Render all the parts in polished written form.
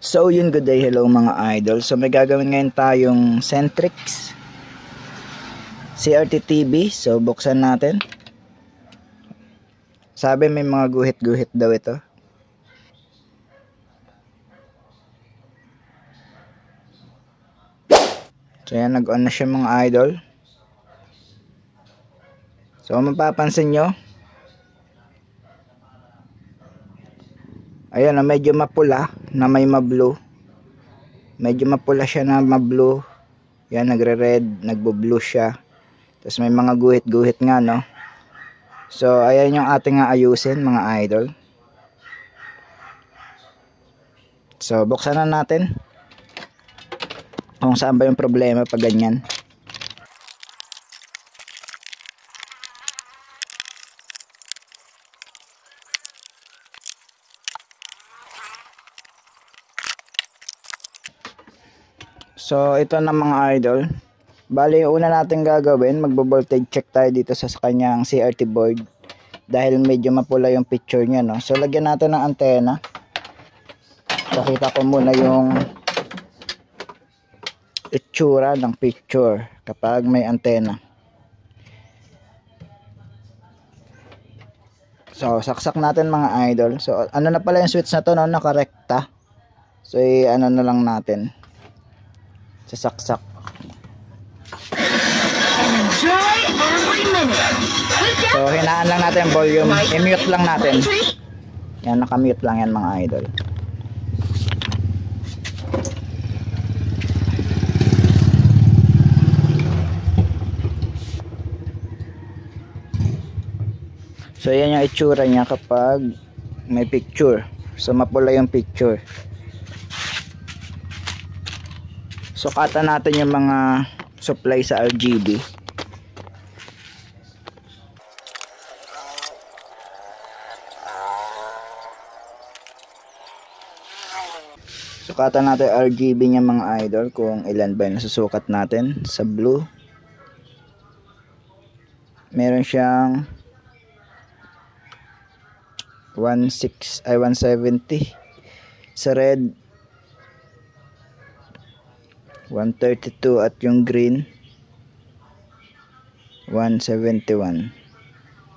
So yun, good day, hello mga idol. So may gagawin ngayon tayong Centrix CRT TV. So buksan natin. Sabi may mga guhit-guhit daw ito. So yan, nag-on na siya mga idol. So mapapansin nyo, ayan na, medyo mapula na may ma-blue. Medyo mapula siya na ma-blue. Yan, nagre-red, nagbo-blue siya. Tapos may mga guhit-guhit nga, no? So ayan yung ating ayusin mga idol. So buksan na natin kung saan ba yung problema pag ganyan. So ito na mga idol. Bali, una natin gagawin, magbo-voltage check tayo dito sa kanyang CRT board dahil medyo mapula yung picture niya, no? So lagyan natin ng antena. Pakita ko muna yung itsura ng picture kapag may antena. So saksak natin mga idol. So ano na pala yung switch na to, no? Nakarekta. So ano na lang natin, sasaksak. So hinaan lang natin yung volume, i-mute lang natin. Yan, naka-mute lang yan mga idol. So yan yung itsura niya kapag may picture. So mapula yung picture. Sukatan natin yung mga supply sa RGB. Sukatan natin RGB niya mga idol kung ilan ba yung nasusukat natin. Sa blue, meron siyang 170. Sa red 132 at yung green 171,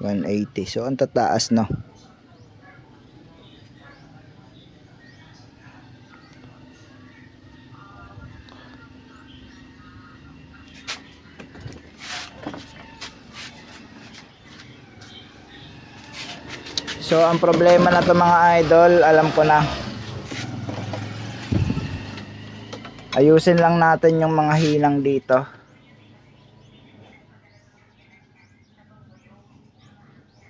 180. So ang tataas, no? So ang problema na to mga idol, alam ko na. Ayusin lang natin yung mga hinang dito.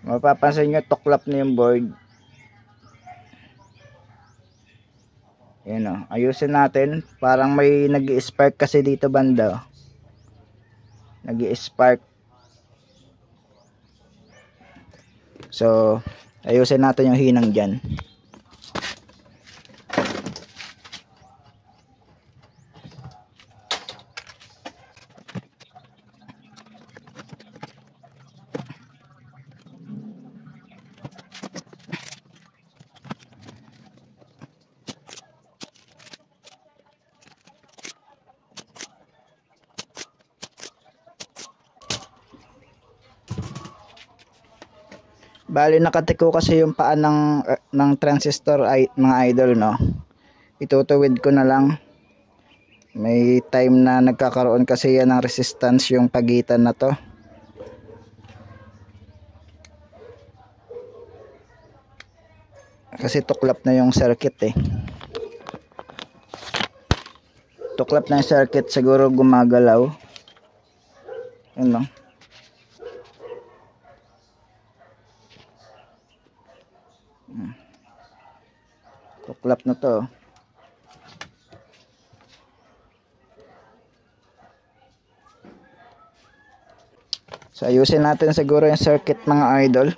Mapapansin nyo, tuklap na yung board. Yan o, ayusin natin. Parang may nag-i-spark kasi dito banda. Nag-i-spark. So ayusin natin yung hinang dyan. Bali, nakatiko kasi yung paa ng transistor ay mga idol, no? Itutuwid ko na lang. May time na nagkakaroon kasi yan ng resistance yung pagitan na to. Kasi tuklap na yung circuit eh. Tuklap na yung circuit, siguro gumagalaw. Yun, no? Tuklap na to. So ayusin natin siguro yung circuit mga idol.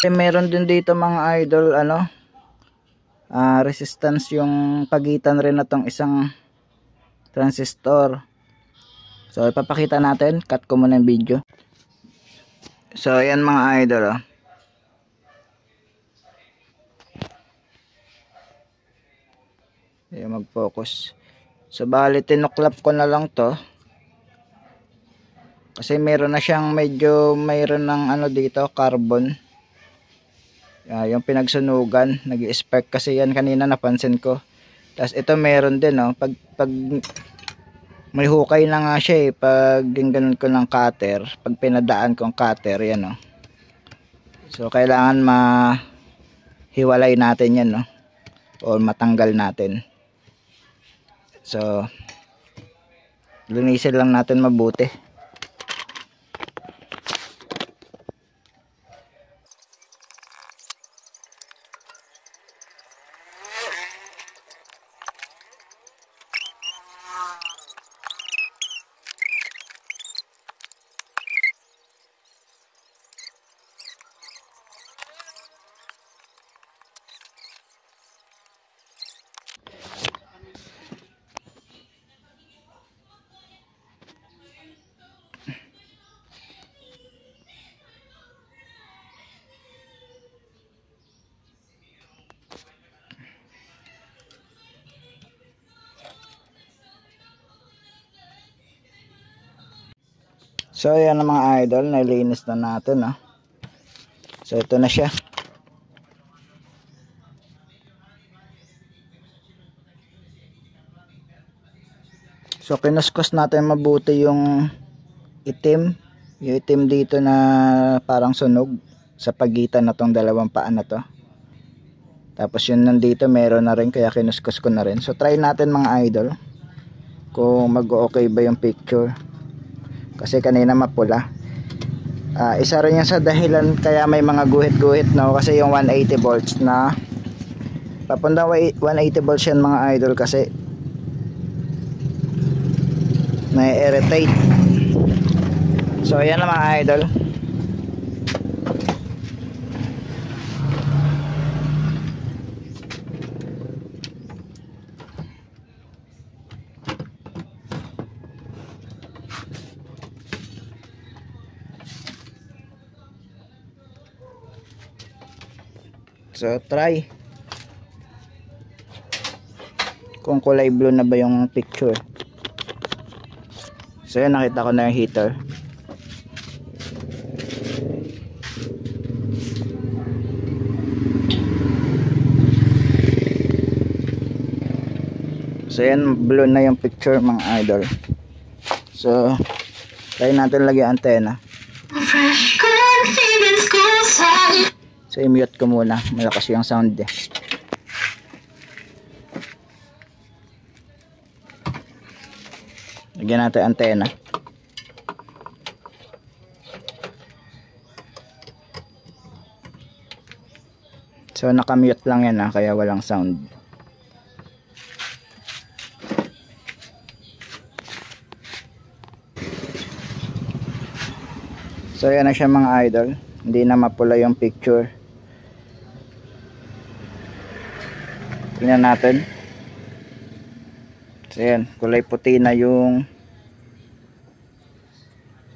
Meron din dito mga idol resistance yung pagitan rin na tong isang transistor. So ipapakita natin, cut ko muna yung video. So ayan mga idol ayan, mag-focus. So bali tinuklap ko na lang to kasi meron na siyang mayroon ng dito carbon. Yung pinagsunugan, nag-spark kasi yan kanina, napansin ko. Tapos ito meron din pag may hukay na nga siya pag ganun ko ng cutter, pag pinadaan kong cutter yan so kailangan mahiwalay natin yan o matanggal natin. So linisin lang natin mabuti. So ayan na mga idol, nalinis na natin So ito na siya. So kinuskos natin mabuti yung itim dito na parang sunog sa pagitan na tong dalawang paa na to. Tapos yun nandito meron na rin, kaya kinuskos ko na rin. So try natin mga idol kung mag-okay ba yung picture. Kasi kanina mapula. Isa rin yan sa dahilan kaya may mga guhit-guhit kasi yung 180 volts na papunta 180 volts yan mga idol, kasi may irritate. So ayan na mga idol. So try kung kulay blue na ba yung picture. So yan, nakita ko na yung heater. So yan, blue na yung picture mga idol. So try natin lagyan antena. So i-mute ko muna, malakas yung sound Lagyan natin antena. So naka-mute lang yan kaya walang sound. So yan na siya mga idol, hindi na mapula yung picture. Tingnan natin. So yan, kulay puti na yung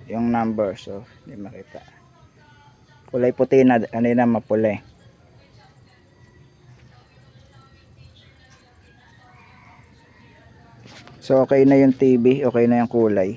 number. So hindi makita. Kulay puti na, kanina mapula So okay na yung TV, okay na yung kulay.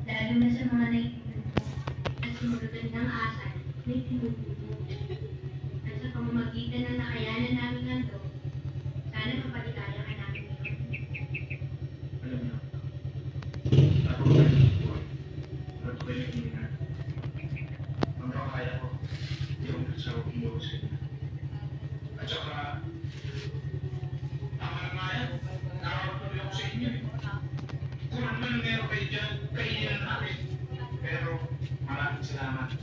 Lalo na sa mga naiintindihan at sumunod ng asal, may tinutulong. At sa pamamagitan ng nakayanan namin nando, sana mapaligaya ka namin ngayon. Alam niyo, ako ba yung hininga? Ang kakaya ko, yung sa umusin. At saka, tama na nga yan. dyan, kainan namin. Pero maraming salamat.